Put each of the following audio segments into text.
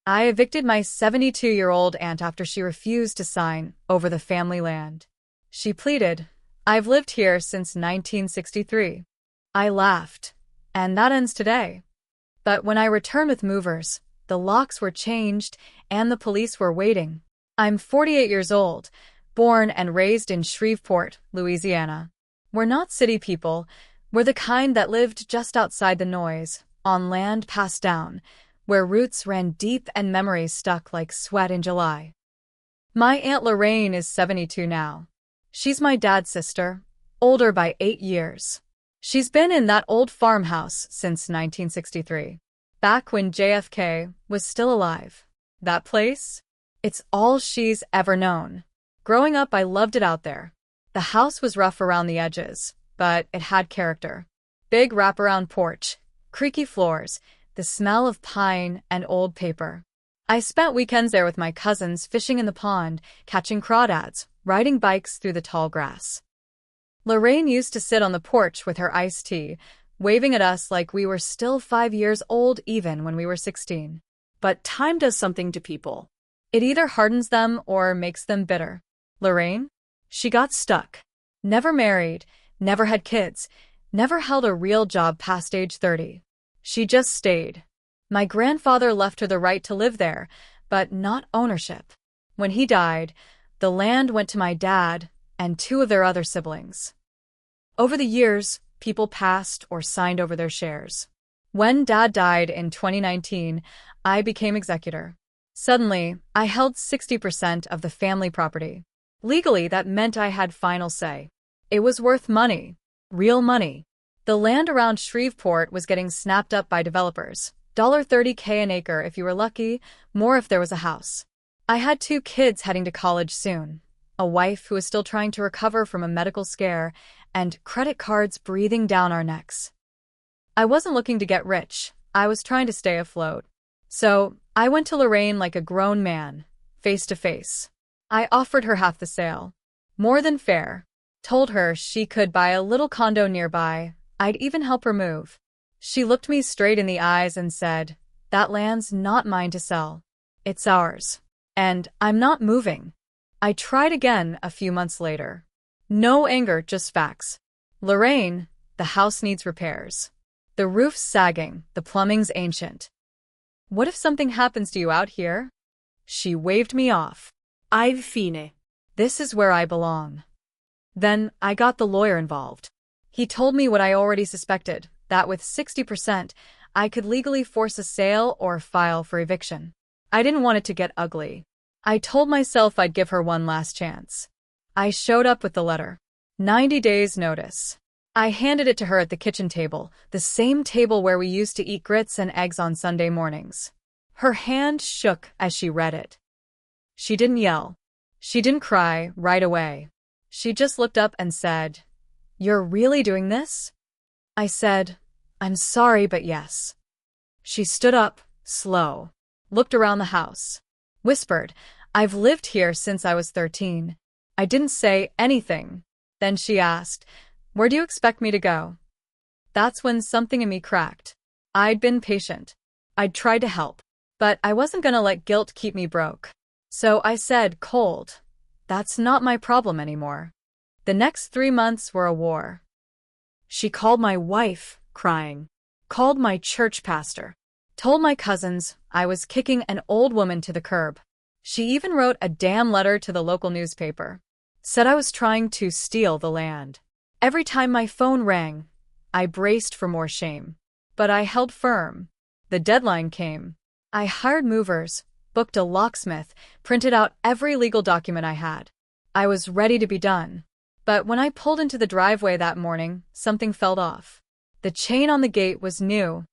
I evicted my 72-year-old aunt after she refused to sign over the family land. She pleaded, "I've lived here since 1963. I laughed. And that ends today. But when I returned with movers, the locks were changed and the police were waiting. I'm 48 years old, born and raised in Shreveport, Louisiana. We're not city people. We're the kind that lived just outside the noise, on land passed down, where roots ran deep and memories stuck like sweat in July. My Aunt Lorraine is 72 now. She's my dad's sister, older by 8 years. She's been in that old farmhouse since 1963, back when JFK was still alive. That place? It's all she's ever known. Growing up, I loved it out there. The house was rough around the edges, but it had character. Big wraparound porch, creaky floors, the smell of pine and old paper. I spent weekends there with my cousins, fishing in the pond, catching crawdads, riding bikes through the tall grass. Lorraine used to sit on the porch with her iced tea, waving at us like we were still 5 years old even when we were 16. But time does something to people. It either hardens them or makes them bitter. Lorraine? She got stuck. Never married, never had kids, never held a real job past age 30. She just stayed. My grandfather left her the right to live there, but not ownership. When he died, the land went to my dad and 2 of their other siblings. Over the years, people passed or signed over their shares. When Dad died in 2019, I became executor. Suddenly, I held 60% of the family property. Legally, that meant I had final say. It was worth money. Real money. The land around Shreveport was getting snapped up by developers. $30K an acre if you were lucky, more if there was a house. I had 2 kids heading to college soon, a wife who was still trying to recover from a medical scare, and credit cards breathing down our necks. I wasn't looking to get rich. I was trying to stay afloat. So I went to Lorraine like a grown man, face to face. I offered her half the sale. More than fair. Told her she could buy a little condo nearby. I'd even help her move. She looked me straight in the eyes and said, "That land's not mine to sell. It's ours. And I'm not moving." I tried again a few months later. No anger, just facts. "Lorraine, the house needs repairs. The roof's sagging, the plumbing's ancient. What if something happens to you out here?" She waved me off. I've fine. This is where I belong. Then I got the lawyer involved. He told me what I already suspected, that with 60%, I could legally force a sale or file for eviction. I didn't want it to get ugly. I told myself I'd give her one last chance. I showed up with the letter. 90 days notice. I handed it to her at the kitchen table, the same table where we used to eat grits and eggs on Sunday mornings. Her hand shook as she read it. She didn't yell. She didn't cry right away. She just looked up and said, "You're really doing this?" I said, "I'm sorry, but yes." She stood up, slow, looked around the house, whispered, "I've lived here since I was 13. I didn't say anything. Then she asked, "Where do you expect me to go?" That's when something in me cracked. I'd been patient. I'd tried to help. But I wasn't gonna let guilt keep me broke. So I said, cold, "That's not my problem anymore." The next 3 months were a war. She called my wife, crying. Called my church pastor. Told my cousins I was kicking an old woman to the curb. She even wrote a damn letter to the local newspaper. Said I was trying to steal the land. Every time my phone rang, I braced for more shame. But I held firm. The deadline came. I hired movers, booked a locksmith, printed out every legal document I had. I was ready to be done. But when I pulled into the driveway that morning, something felt off. The chain on the gate was new.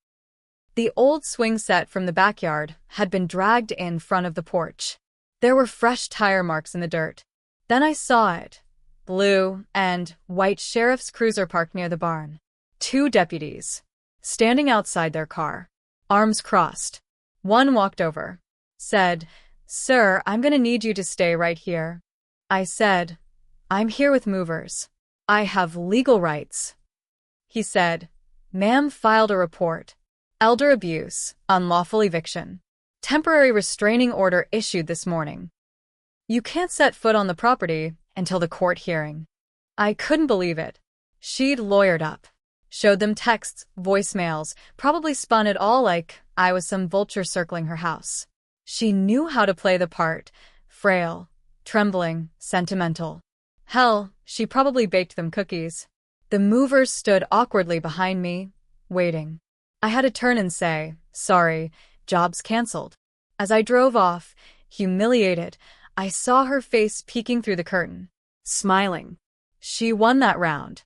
The old swing set from the backyard had been dragged in front of the porch. There were fresh tire marks in the dirt. Then I saw it. Blue and white sheriff's cruiser parked near the barn. 2 deputies. Standing outside their car. Arms crossed. One walked over. Said, "Sir, I'm gonna need you to stay right here." I said, "I'm here with movers. I have legal rights." He said, "Ma'am filed a report. Elder abuse, unlawful eviction. Temporary restraining order issued this morning. You can't set foot on the property until the court hearing. I couldn't believe it. She'd lawyered up. Showed them texts, voicemails, probably spun it all like I was some vulture circling her house. She knew how to play the part. Frail, trembling, sentimental. Hell, she probably baked them cookies. The movers stood awkwardly behind me, waiting. I had to turn and say, sorry, job's canceled. As I drove off, humiliated, I saw her face peeking through the curtain. Smiling. She won that round.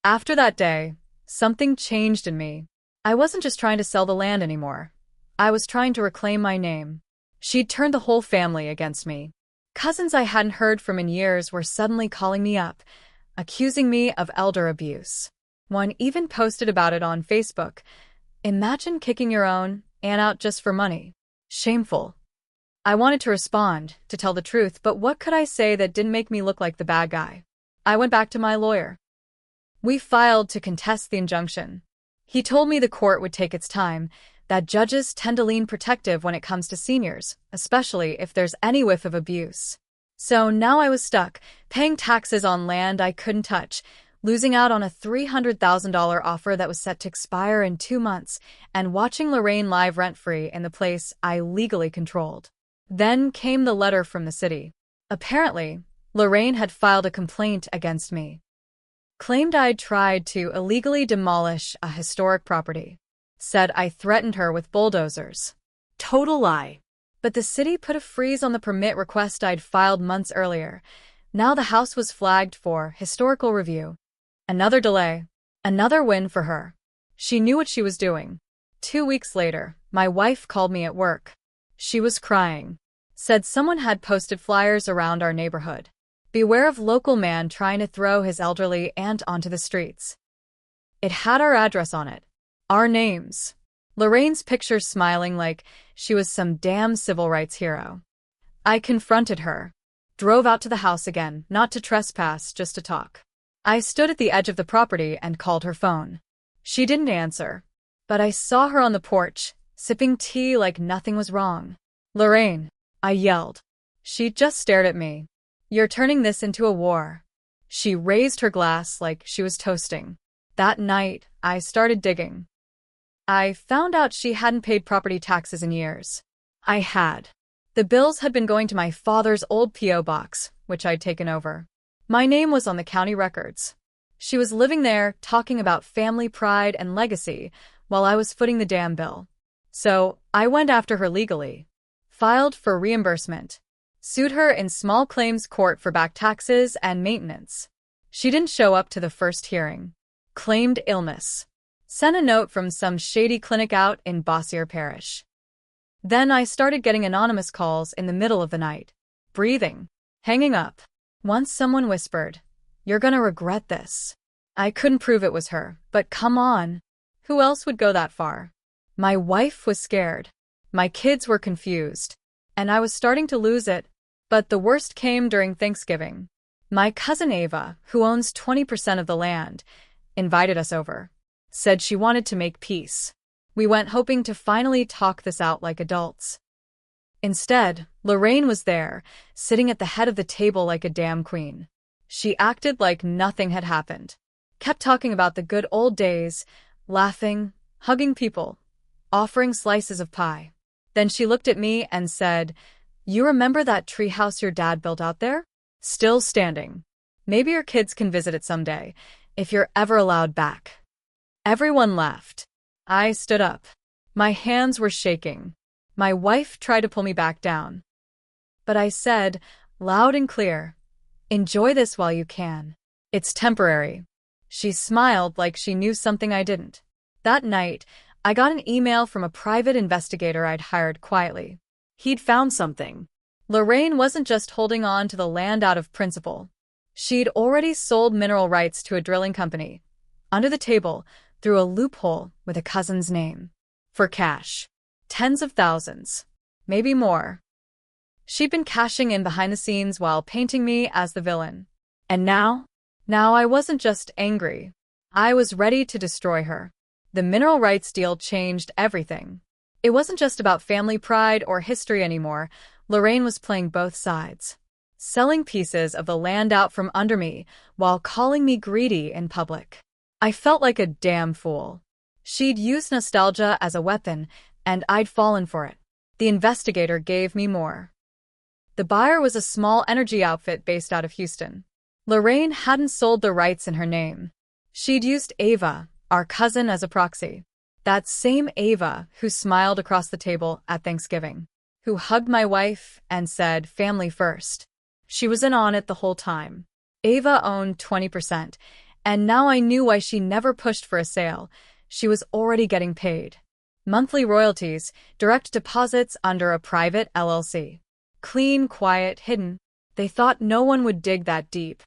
After that day, something changed in me. I wasn't just trying to sell the land anymore. I was trying to reclaim my name. She'd turned the whole family against me. Cousins I hadn't heard from in years were suddenly calling me up, accusing me of elder abuse. One even posted about it on Facebook. Imagine kicking your own aunt out just for money. Shameful. I wanted to respond, to tell the truth, but what could I say that didn't make me look like the bad guy? I went back to my lawyer. We filed to contest the injunction. He told me the court would take its time, that judges tend to lean protective when it comes to seniors, especially if there's any whiff of abuse. So now I was stuck, paying taxes on land I couldn't touch, losing out on a $300,000 offer that was set to expire in 2 months, and watching Lorraine live rent-free in the place I legally controlled. Then came the letter from the city. Apparently, Lorraine had filed a complaint against me. Claimed I'd tried to illegally demolish a historic property. Said I threatened her with bulldozers. Total lie. But the city put a freeze on the permit request I'd filed months earlier. Now the house was flagged for historical review. Another delay. Another win for her. She knew what she was doing. 2 weeks later, my wife called me at work. She was crying. Said someone had posted flyers around our neighborhood. Beware of local man trying to throw his elderly aunt onto the streets. It had our address on it. Our names. Lorraine's picture smiling like she was some damn civil rights hero. I confronted her. Drove out to the house again, not to trespass, just to talk. I stood at the edge of the property and called her phone. She didn't answer. But I saw her on the porch, sipping tea like nothing was wrong. Lorraine, I yelled. She just stared at me. You're turning this into a war. She raised her glass like she was toasting. That night, I started digging. I found out she hadn't paid property taxes in years. I had. The bills had been going to my father's old P.O. box, which I'd taken over. My name was on the county records. She was living there, talking about family pride and legacy, while I was footing the damn bill. So, I went after her legally. Filed for reimbursement. Sued her in small claims court for back taxes and maintenance. She didn't show up to the first hearing. Claimed illness. Sent a note from some shady clinic out in Bossier Parish. Then I started getting anonymous calls in the middle of the night. Breathing. Hanging up. Once someone whispered, "You're gonna regret this." I couldn't prove it was her, but come on. Who else would go that far? My wife was scared. My kids were confused. And I was starting to lose it. But the worst came during Thanksgiving. My cousin Ava, who owns 20% of the land, invited us over. Said she wanted to make peace. We went hoping to finally talk this out like adults. Instead, Lorraine was there, sitting at the head of the table like a damn queen. She acted like nothing had happened. Kept talking about the good old days, laughing, hugging people, offering slices of pie. Then she looked at me and said, "You remember that treehouse your dad built out there? Still standing. Maybe your kids can visit it someday, if you're ever allowed back." Everyone laughed. I stood up. My hands were shaking. My wife tried to pull me back down. But I said, loud and clear, "Enjoy this while you can. It's temporary." She smiled like she knew something I didn't. That night, I got an email from a private investigator I'd hired quietly. He'd found something. Lorraine wasn't just holding on to the land out of principle. She'd already sold mineral rights to a drilling company, under the table, through a loophole with a cousin's name. For cash. Tens of thousands. Maybe more. She'd been cashing in behind the scenes while painting me as the villain. And now? Now I wasn't just angry. I was ready to destroy her. The mineral rights deal changed everything. It wasn't just about family pride or history anymore. Lorraine was playing both sides, selling pieces of the land out from under me while calling me greedy in public. I felt like a damn fool. She'd used nostalgia as a weapon, and I'd fallen for it. The investigator gave me more. The buyer was a small energy outfit based out of Houston. Lorraine hadn't sold the rights in her name. She'd used Ava, our cousin, as a proxy. That same Ava who smiled across the table at Thanksgiving, who hugged my wife and said, "Family first." She was in on it the whole time. Ava owned 20%, and now I knew why she never pushed for a sale. She was already getting paid. Monthly royalties, direct deposits under a private LLC. Clean, quiet, hidden. They thought no one would dig that deep.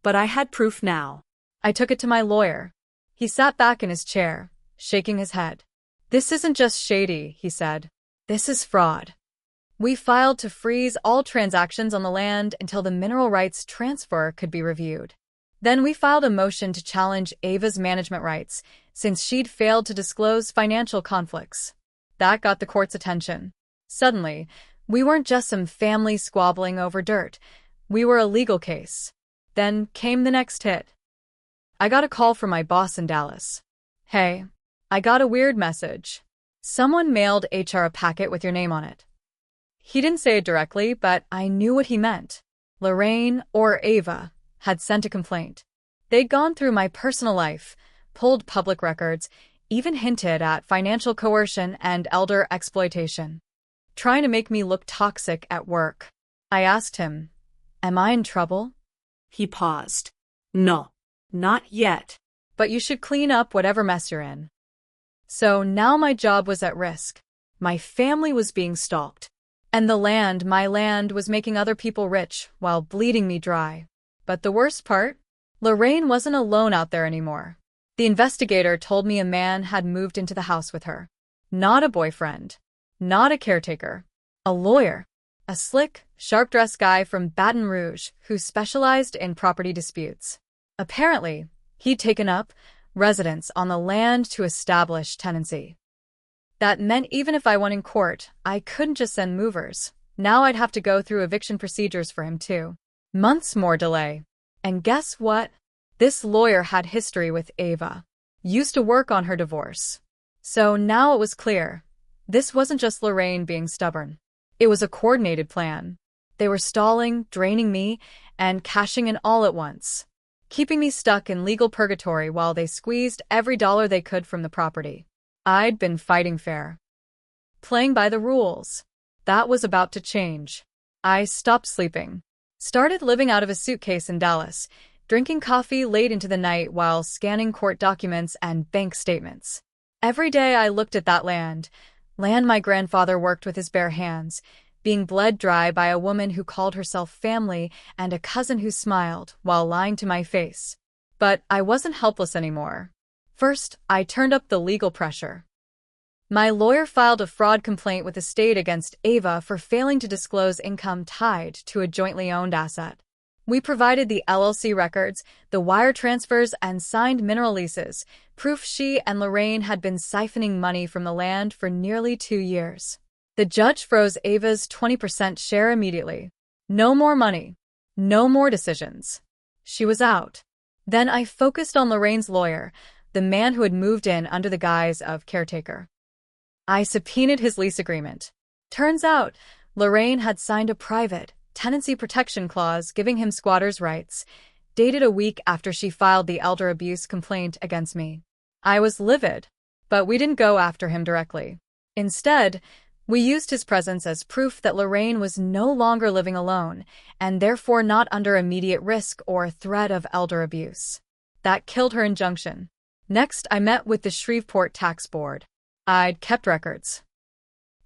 But I had proof now. I took it to my lawyer. He sat back in his chair, shaking his head. "This isn't just shady," he said. "This is fraud." We filed to freeze all transactions on the land until the mineral rights transfer could be reviewed. Then we filed a motion to challenge Ava's management rights, since she'd failed to disclose financial conflicts. That got the court's attention. Suddenly, we weren't just some family squabbling over dirt. We were a legal case. Then came the next hit. I got a call from my boss in Dallas. "Hey, I got a weird message. Someone mailed HR a packet with your name on it." He didn't say it directly, but I knew what he meant. Lorraine, or Ava, had sent a complaint. They'd gone through my personal life, pulled public records, even hinted at financial coercion and elder exploitation, trying to make me look toxic at work. I asked him, "Am I in trouble?" He paused. "No, not yet. "But you should clean up whatever mess you're in." So now my job was at risk. My family was being stalked. And the land, my land, was making other people rich while bleeding me dry. But the worst part? Lorraine wasn't alone out there anymore. The investigator told me a man had moved into the house with her. Not a boyfriend. Not a caretaker. A lawyer. A slick, sharp-dressed guy from Baton Rouge who specialized in property disputes. Apparently, he'd taken up residence on the land to establish tenancy. That meant even if I won in court, I couldn't just send movers. Now I'd have to go through eviction procedures for him too. Months more delay. And guess what? This lawyer had history with Ava. Used to work on her divorce. So now it was clear. This wasn't just Lorraine being stubborn. It was a coordinated plan. They were stalling, draining me, and cashing in all at once, keeping me stuck in legal purgatory while they squeezed every dollar they could from the property. I'd been fighting fair, playing by the rules. That was about to change. I stopped sleeping, started living out of a suitcase in Dallas, drinking coffee late into the night while scanning court documents and bank statements. Every day I looked at that land my grandfather worked with his bare hands, being bled dry by a woman who called herself family and a cousin who smiled while lying to my face. But I wasn't helpless anymore. First, I turned up the legal pressure. My lawyer filed a fraud complaint with the state against Ava for failing to disclose income tied to a jointly owned asset. We provided the LLC records, the wire transfers, and signed mineral leases, proof she and Lorraine had been siphoning money from the land for nearly 2 years. The judge froze Ava's 20% share immediately. No more money. No more decisions. She was out. Then I focused on Lorraine's lawyer, the man who had moved in under the guise of caretaker. I subpoenaed his lease agreement. Turns out, Lorraine had signed a private tenancy protection clause giving him squatters' rights, dated a week after she filed the elder abuse complaint against me. I was livid, but we didn't go after him directly. Instead, we used his presence as proof that Lorraine was no longer living alone, and therefore not under immediate risk or threat of elder abuse. That killed her injunction. Next, I met with the Shreveport Tax Board. I'd kept records.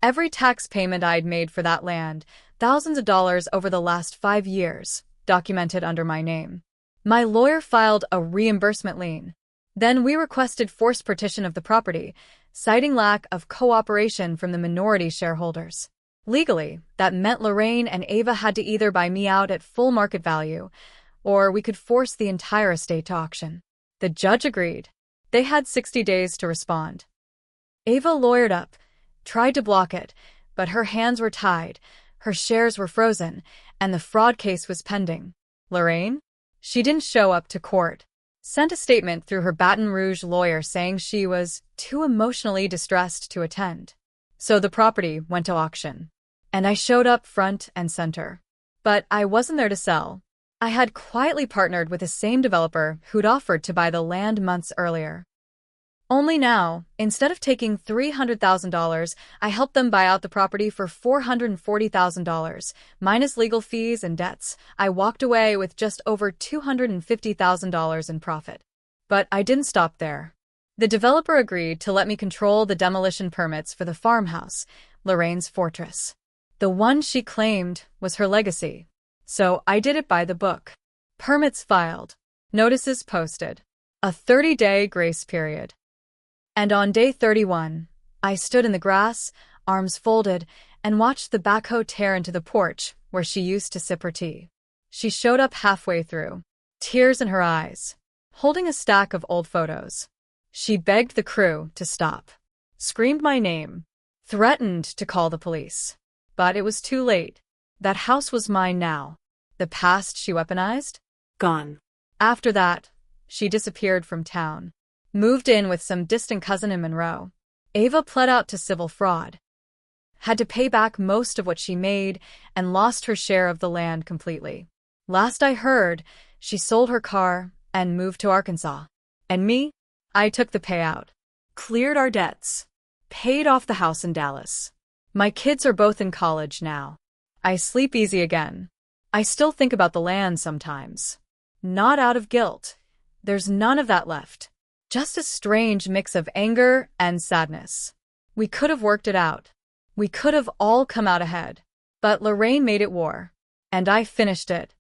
Every tax payment I'd made for that land, thousands of dollars over the last 5 years, documented under my name. My lawyer filed a reimbursement lien. Then we requested forced partition of the property, citing lack of cooperation from the minority shareholders. Legally, that meant Lorraine and Ava had to either buy me out at full market value, or we could force the entire estate to auction. The judge agreed. They had 60 days to respond. Ava lawyered up, Tried to block it, but her hands were tied, her shares were frozen, and the fraud case was pending. Lorraine? She didn't show up to court. Sent a statement through her Baton Rouge lawyer saying she was too emotionally distressed to attend. So the property went to auction. And I showed up front and center. But I wasn't there to sell. I had quietly partnered with the same developer who'd offered to buy the land months earlier. Only now, instead of taking $300,000, I helped them buy out the property for $440,000. Minus legal fees and debts, I walked away with just over $250,000 in profit. But I didn't stop there. The developer agreed to let me control the demolition permits for the farmhouse, Lorraine's fortress. The one she claimed was her legacy. So I did it by the book. Permits filed. Notices posted. A 30-day grace period. And on day 31, I stood in the grass, arms folded, and watched the backhoe tear into the porch where she used to sip her tea. She showed up halfway through, tears in her eyes, holding a stack of old photos. She begged the crew to stop, screamed my name, threatened to call the police. But it was too late. That house was mine now. The past she weaponized? Gone. After that, she disappeared from town. Moved in with some distant cousin in Monroe. Ava pled out to civil fraud. Had to pay back most of what she made and lost her share of the land completely. Last I heard, she sold her car and moved to Arkansas. And me? I took the payout. Cleared our debts. Paid off the house in Dallas. My kids are both in college now. I sleep easy again. I still think about the land sometimes. Not out of guilt. There's none of that left. Just a strange mix of anger and sadness. We could have worked it out. We could have all come out ahead. But Lorraine made it war. And I finished it.